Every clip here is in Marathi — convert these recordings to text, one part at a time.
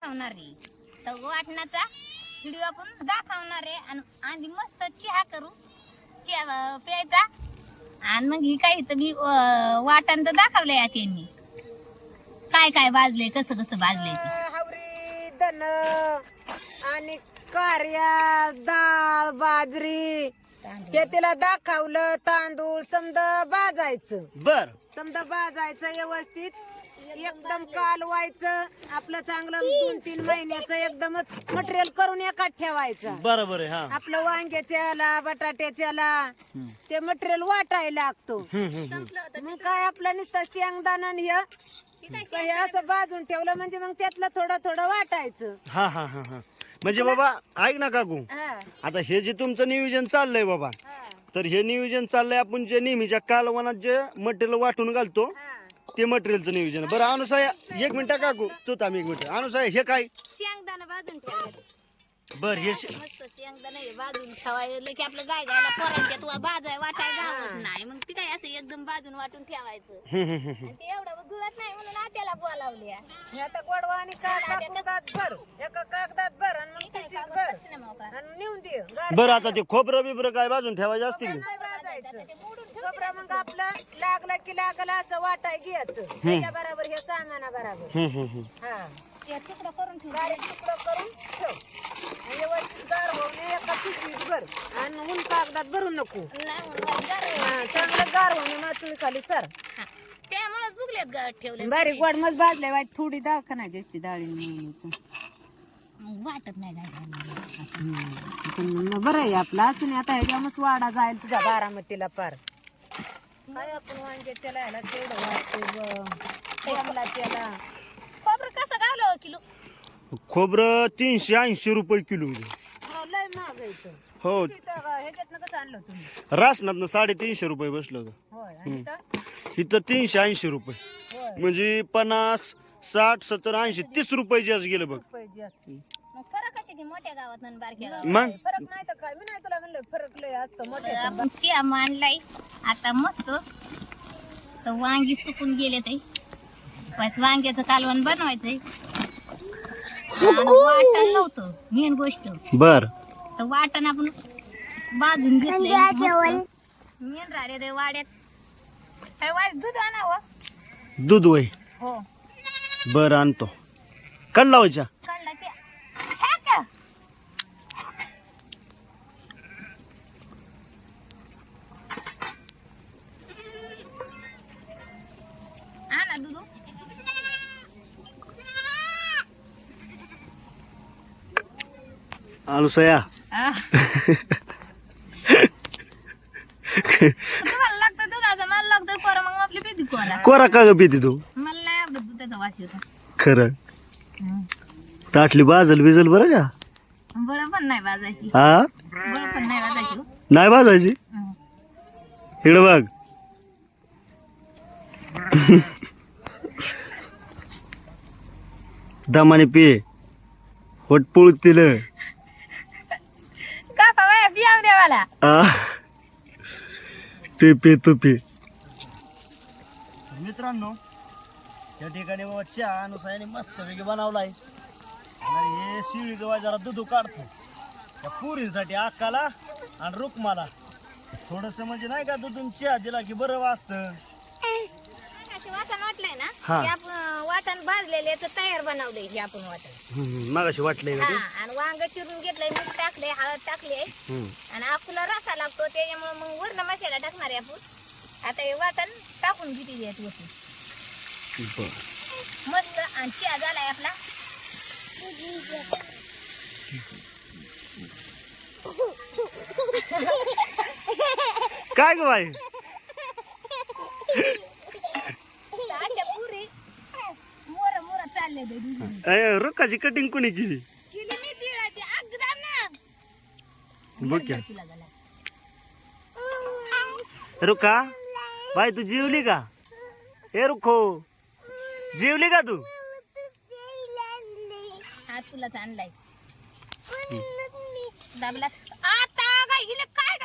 दाखवणार आहे. तर वाटणाचा व्हिडिओ आपण दाखवणार आहे आणि आधी मस्त चहा करू, चहा प्यायचा आणि मग ही काही तर मी वाटण तर दाखवलंय त्यांनी काय काय भाजले कसं कसं भाजले हवरी धन आणि कार्या डाळ बाजरी ते तिला दाखवलं. तांदूळ समजा भाजायचं, बर समजा भाजायचं व्यवस्थित, एकदम कालवायचं. आपलं चांगलं 2-3 महिन्याचं एकदमच मटेरियल करून एकात ठेवायचं. बरोबर आहे. हा आपलं वांग्याच्याला बटाट्याच्याला ते मटेरियल वाटायला लागतो. मग काय आपलं नुसतं शेंगदाणा आणि हे असं भाजून ठेवलं म्हणजे मग त्यातलं थोडं थोडं वाटायचं. हा हा हा हा म्हणजे बाबा ऐक ना काकू, हा, आता हे जे तुमचं नियोजन चाललंय बाबा, हा, तर हे नियोजन चाललंय आपण जे नेहमीच्या कालवनात जे मटेरियल वाटून घालतो हा. ते मटेरियलचं नियोजन. बरं अनुसाया एक मिनिट काकू, तू थांब एक मिनिट. अनुसाया हे काय? शेंगदाणा भाजून ठेवायचं. बर हे मस्त शेंगदाणा हे भाजून ठेवायला की आपलं गाय गायला पोरांच्यात भाजाय वाटाय गावत नाही. मग ती काय असं एकदम भाजून वाटून ठेवायचं आणि ते एवढं जुळत नाही म्हणून आत्याला बोलावली. हे आता गोडवा आणि कागदात भर, एका कागदात भर आणि मग पिशवीत भर आणि नेऊन दे. बरं आता ते खोबरं बिबरं काय भाजून ठेवायचं असतील की? नाही भाजायचं. खोबरं मग आपलं लागलं की लागलं असं वाटाय घ्यायचं त्याच्या बरोबर, हे सामाना बरोबर. हा, तुकडं करून ठेवू. बारीक तुकडं करून ठेव. व्यवस्थित गार होऊन एका पिशवीत भर आणि ऊन कागदात भरू नको. हा, चांगलं गार होऊन माचुली खाली सर. त्यामुळे बुगल्यात ठेवले. बारीक गोड मग भाजले वाईट थोडी दाखवायची असते डाळी. मग वाटत नाही गाय बरं आहे आपलं असं नाही. आता ह्याच्यामुळेच वाडा जाईल तुझ्या बारामतीला पार. काय आपण वांग्याच्या लायला तेवढं वाटतं त्याला. खोबरं कसं गावलं किलो? खोबरं 380 रुपये किलो. लय महाग आहे इथं. हो ह्याच्यातनं कसं आणलं तुम्ही? राशनातनं 350 रुपये बसलं होतं. होय, आणि इथं? इथं 380 रुपये होय. म्हणजे 50, 60, 70, 80, 30 रुपये जास्त गेलं बघ. रुपये जास्त. मग फरक आहे की मोठ्या गावात आणि बारक्या गावात. मग फरक नाही तर काय, मी नाही तुला म्हणलं फरक लय असतं मोठ्या. आपण चिया मांडलाय आता मस्त. तर वांगी सुकून गेले ते बस वांग्याचं कालवण बनवायचंय. वाटण नव्हतं मेन गोष्ट. बर तर वाटण आपण भाजून घेतलंय. मेन राहिले ते वाड्यात काय वाज दूध आणावं. दूध वय. हो बर आणतो. कड लावायच्या. कळलं ते टाक. आणा दूध. अनुसया तुम्हाला लागतं दुधाचं, मला लागतं कोरा. मग आपली पिती कोरा. कोरा का ग पिती तू? मला नाही आवडत दुधाचा वास येतो. खरं ताटली बाजल बिजल बरं का? बळ पण नाही वाजायची. हा बळ पण नाही वाजायची. नाही बाजायची. इकडे बघ. दमाने पे होट पुळतील. का बाया पियाव देवाला. पे पे तू पे. मित्रांनो या ठिकाणी बाबा चहा अनुसायाने मस्त वेगळी बनवलाय आणि हे शिळी जवळ जरा दूध काढतो त्या पुरींसाठी अक्काला आणि रुक्माला. थोडस म्हणजे नाही का दूधून चहा दिला की बरं वाजतं. वाटण वाटलंय ना हा. ते आपण वाटण भाजलेले तर तयार बनवलंय हे आपण वाटण. मागाशी वाटलंय ना हा, ते. आणि वांग चिरून घेतलंय, मीठ टाकलंय, हळद टाकली आणि आपला रसा लागतो त्याच्यामुळे मग वरण मसाला टाकणार आहे आपण. आता हे वाटण टाकून किती द्यायचं बरं. मस्त. आणि चहा झालाय आपला. काय ग बाई? अशा पुरी मोर मोर चालले. रुखाची कटिंग कोणी केली? केली मी तिळाची अगदा ना. बघ क्या. तुला झाला रुखा बाई तू जेवली का? हे रुखो जेवली का तू? हा तुलाच आणलाय. दाबला आता काय हिने काय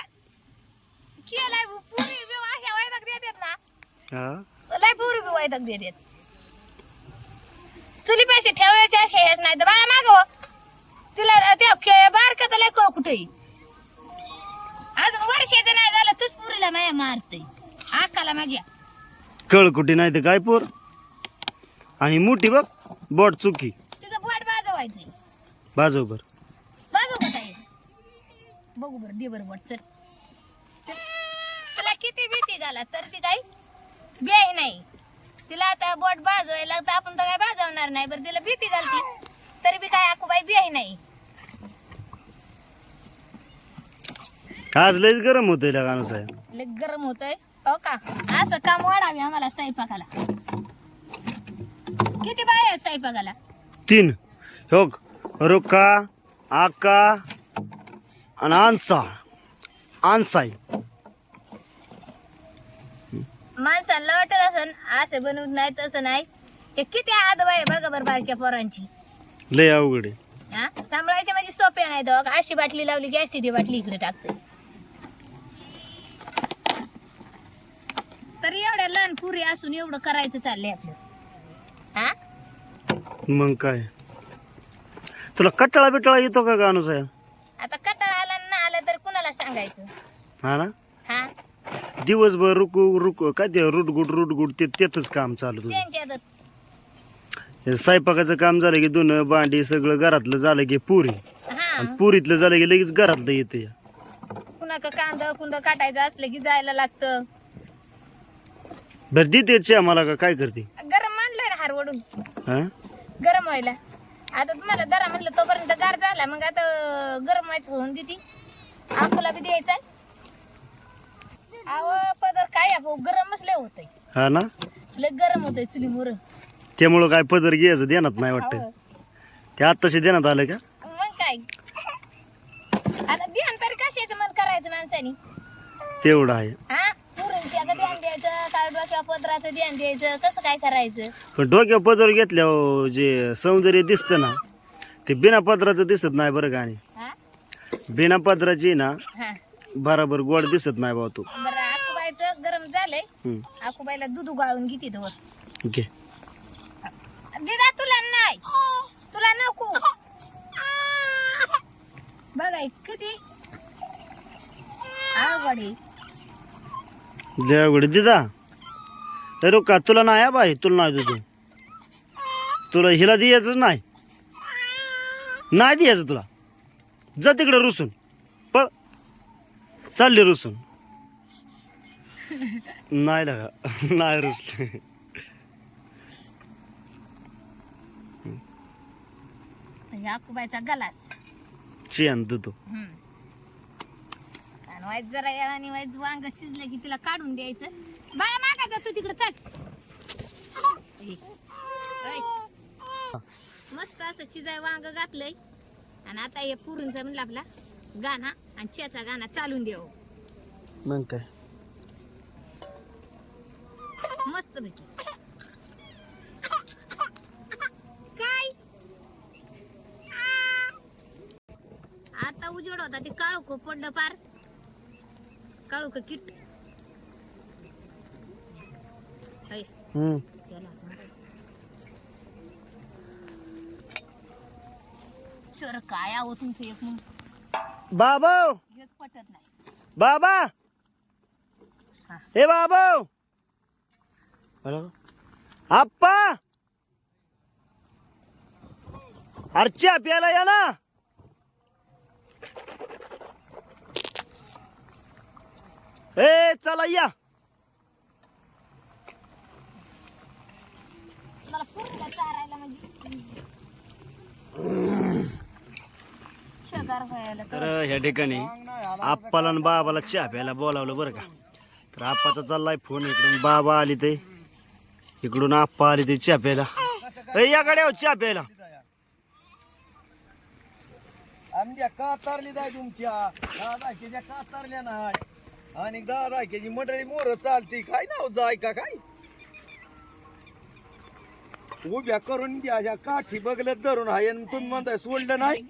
केलाय. पुरी बी अशा वैताग देतात ना. हा लय पुरी बी वैताग देतात. चुली पैसे ठेवायचे असे हेच नाही तर बाळा मागव तिला त्या बारकाचा लय कळ कुठे अजून वर्षाचं नाही झालं तूच पुरीला माया मारते आकाला माझ्या कळकुटी नाही तर काय पोर आणि मोठी बघ बोट चुकी तिचं बोट बाजवायचंय बाजू बर बाजू का ताई बघू बरं दे बरं बोट चल तुला किती भीती झाला तर ती काही ब्याही नाही तिला आता बोट बाजवायला तर आपण तर काय बाजवणार नाही बरं तिला भीती झाली तरी बी काय आकुबाई ब्याही नाही आज लयच गरम होतंय गाणं साहेब लय गरम होतंय हो का असं काम वाढावे आम्हाला स्वयंपाकाला किती बाय आहेत स्वयंपाकाला 3 हो रुका आका आणि आनसाई माणसाला वाटत असं असं बनवत नाही तसं नाही ते किती आद बाय बघा बरं बारक्या पोरांची लय अवघड आहे हा सांभाळायचे म्हणजे सोपे नाही दो अशी बाटली लावली की अशी ती बाटली इकडे टाकते तरी एवढ्या लहान पुरी असून एवढं करायचं चाललंय आपलं हा मग काय तुला कटाळा बिटाळा येतो का गाणं साहेब आता कटाळा आला ना आला तर कुणाला सांगायचं हा ना हा दिवसभर रुकू काय ते रुटगुट तेच काम चालू तुझं त्यांच्यातच हे स्वयंपाकाचं काम झालं की धुणं भांडी सगळं घरातलं झालं की पुरी हा आणि पुरीतलं झालं की लगेच घरातलं येते कुणाक कुंद काटायचं असलं की जायला लागतं बरं देते मला का काय करते गरम आणलंय ना हारवडून हा गरम व्हायला आता तुम्हाला दरा म्हणलं तोपर्यंत गार झाला मग आता गरम व्हायचं होऊन देती आपला बी द्यायचा अहो पदर काय गरमच लय होतंय हा ना लय गरम होतंय चुलीमुर त्यामुळं काय पदर घ्यायचं देण्यात नाही वाटतं ते आत्ताशी देण्यात आलं का मग काय आता ध्यान तरी कशाचं मन करायचं माणसानी तेवढं आहे हा पुरणची आता ध्यान द्यायचं काय डोक्या पदराचं ध्यान द्यायचं कसं काय करायचं पण डोक्यावर पदर घेतल्यावर जे सौंदर्य दिसतं ना ते बिना पदराचं दिसत नाही बरं का आणि हा बिना पदराची ना हा बराबर गोड दिसत नाही भाऊ तू बरं आकुबाईचं गरम झालंय आकुबाईला दूध गाळून घेते तर घे दिदा तुला नाही तुला नको बघाय किती अवघड आहे देवगड दिदा अरे का तुला नाही बाई तुला नाही तुझं तुला हिला द्यायचं नाही द्यायचं तुला जा तिकडे रुसून पळ चालली रुसून नाही लागा नाही रुस आकुबाईचा गलास चियान तू आणि वाईट जरा आणि वाईट वांग शिजलं की तिला काढून द्यायचं बाळा मागायचं तू तिकडे चल ऐ. मस्त असं शिजाय वांग घातलंय आणि आता हे पुरणचा म्हणलं आपला गाणा आणि च्याचा गाणा चालून देऊ मग काय मस्त पैकी काय आता उजेड होता ते काळू को पडलं पार काळू का किट ऐ, चला शोर काय आहो तुमचं एक म्हणून बाबा हेच पटत नाही बाबा हा. हे बाबा आप्पा अरे चहा प्यायला या ना ए चला या मला पूर्ण चारायला म्हणजे शेजार व्हायला तर ह्या ठिकाणी आप्पाला आणि बाबाला चहा प्यायला बोलावलं बरं का तर आप्पाचा चाललाय फोन इकडून बाबा आली ते इकडून आप्पा आली ते चहा प्यायला ए या गाड्या चहा प्यायला आमच्या का तारली जाय तुमच्या दादाच्या का तारल्या नाही आणि दादाची मंडळी मोर चालती काय नाव जाय का काय उभ्या करून द्या ह्या काठी बघलं धरून हाय आणि तुम्ही म्हणताय सोडलं नाही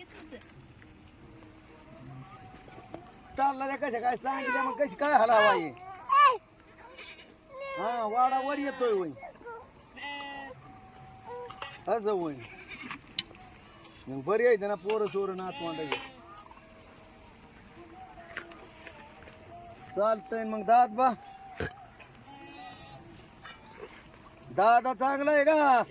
चालला कशा काय सांगितलं मग कशी काय हलावा ये हा वाडा वर येतोय होय असं होय मग बरी आहे ना पोरं सोरं नातवंड चालतंय मग दादा चांगला आहे का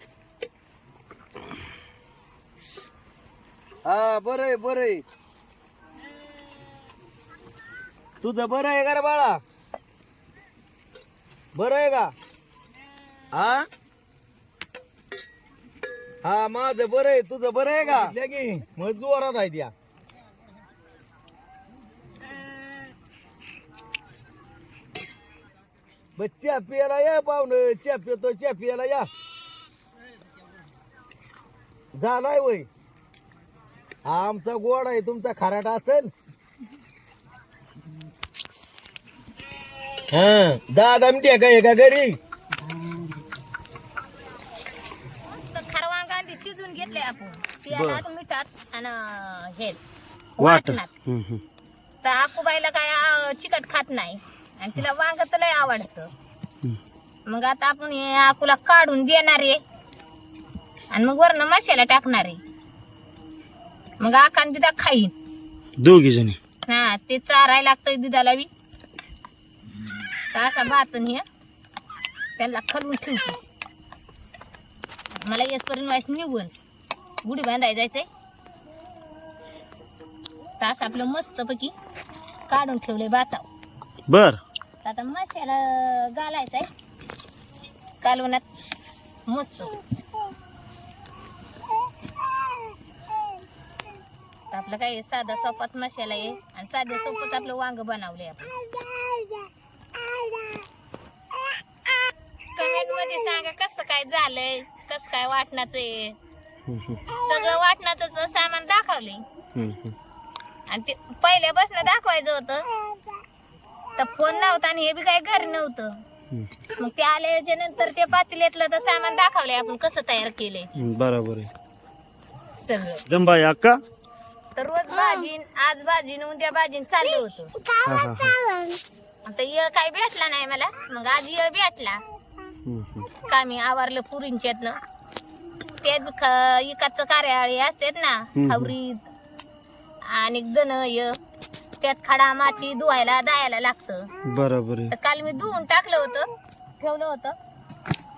हा बरं आहे तुझं बरं आहे का रे बाळा बरं आहे का हा माझं बरं आहे तुझं बरं आहे का मग जोरात आहे त्या च्या पियाला या पाहुणं च्या पितो च्या पियाला या झालाय वय आमचा गोड आहे तुमचा खराट असेल हा दादा म्हणते का घरी खरवांग आधी शिजून घेतले आपण तेलात मिठात आणि हे वाटणात तर आकुबाईला काय चिकट खात नाही आणि तिला वांग तर लय आवडतं मग आता आपण हे आकुला काढून देणार आहे आणि मग वरनं मसाला टाकणार आहे मग आकान दिदा खाईन दोघी जणी हा ते चारायला लागतंय दुधाला बी तर असा भातून हे त्याला खलून ठेवतो मला येसपर्यंत व्हायच निघून गुढी बांधाय जायचंय तास आपलं मस्तपैकी काढून ठेवलंय भाताव बर आता मसाला घालायचाय कालवणात मस्त आपलं काय साधा सोपात मसाला आहे आणि साध्या सोपत आपलं वांग बनवलंय आपण कमेंट मध्ये सांगा कसं काय झालंय कसं काय वाटणाचं आहे सगळं वाटणाचं सामान दाखवलंय आणि ते पहिल्यापासून दाखवायचं होतं तर फोन नव्हता आणि हे बी काही घरी नव्हतं मग ते आल्याच्या नंतर ते पातेल्यातलं तर सामान दाखवलंय आपण कसं तयार केलंय बरोबर आहे सगळं जंबाई अक्का तर रोज भाजीन आज भाजीन उद्या भाजीन चाललं होतं आता येळ काही भेटला नाही मला मग आज येळ भेटला का मी आवारलं पुरींच्यातनं त्यात इकाचं कार्याळी असतात ना हवरीत आणि दन त्यात खडा माती धुवायला दायला लागतं बरोबर आहे तर काल मी धुवून टाकलं होतं ठेवलं होतं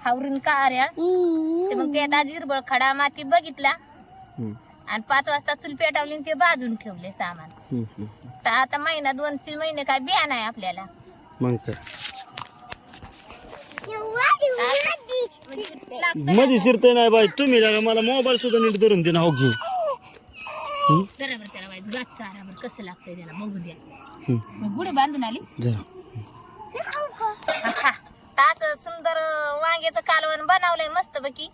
हावरीन कार्याळ ते मग त्यात आज हिरबळ खडा माती बघितला आणि 5 वाजता चूल पेटवली आणि ते भाजून ठेवले सामान तर आता महिना 2-3 महिने काय बिया नाही आपल्याला मग काय लागतं मध्ये शिरते नाही बाई तुम्ही जागा मला मोबाईल सुद्धा नीट धरून दे ना हो घे बरोबर त्याला वाईट भात चारावर कसं लागतंय त्याला बघू द्या मग गुढी बांधून आली जरा तास सुंदर वांग्याचं कालवण बनवलंय मस्तपैकी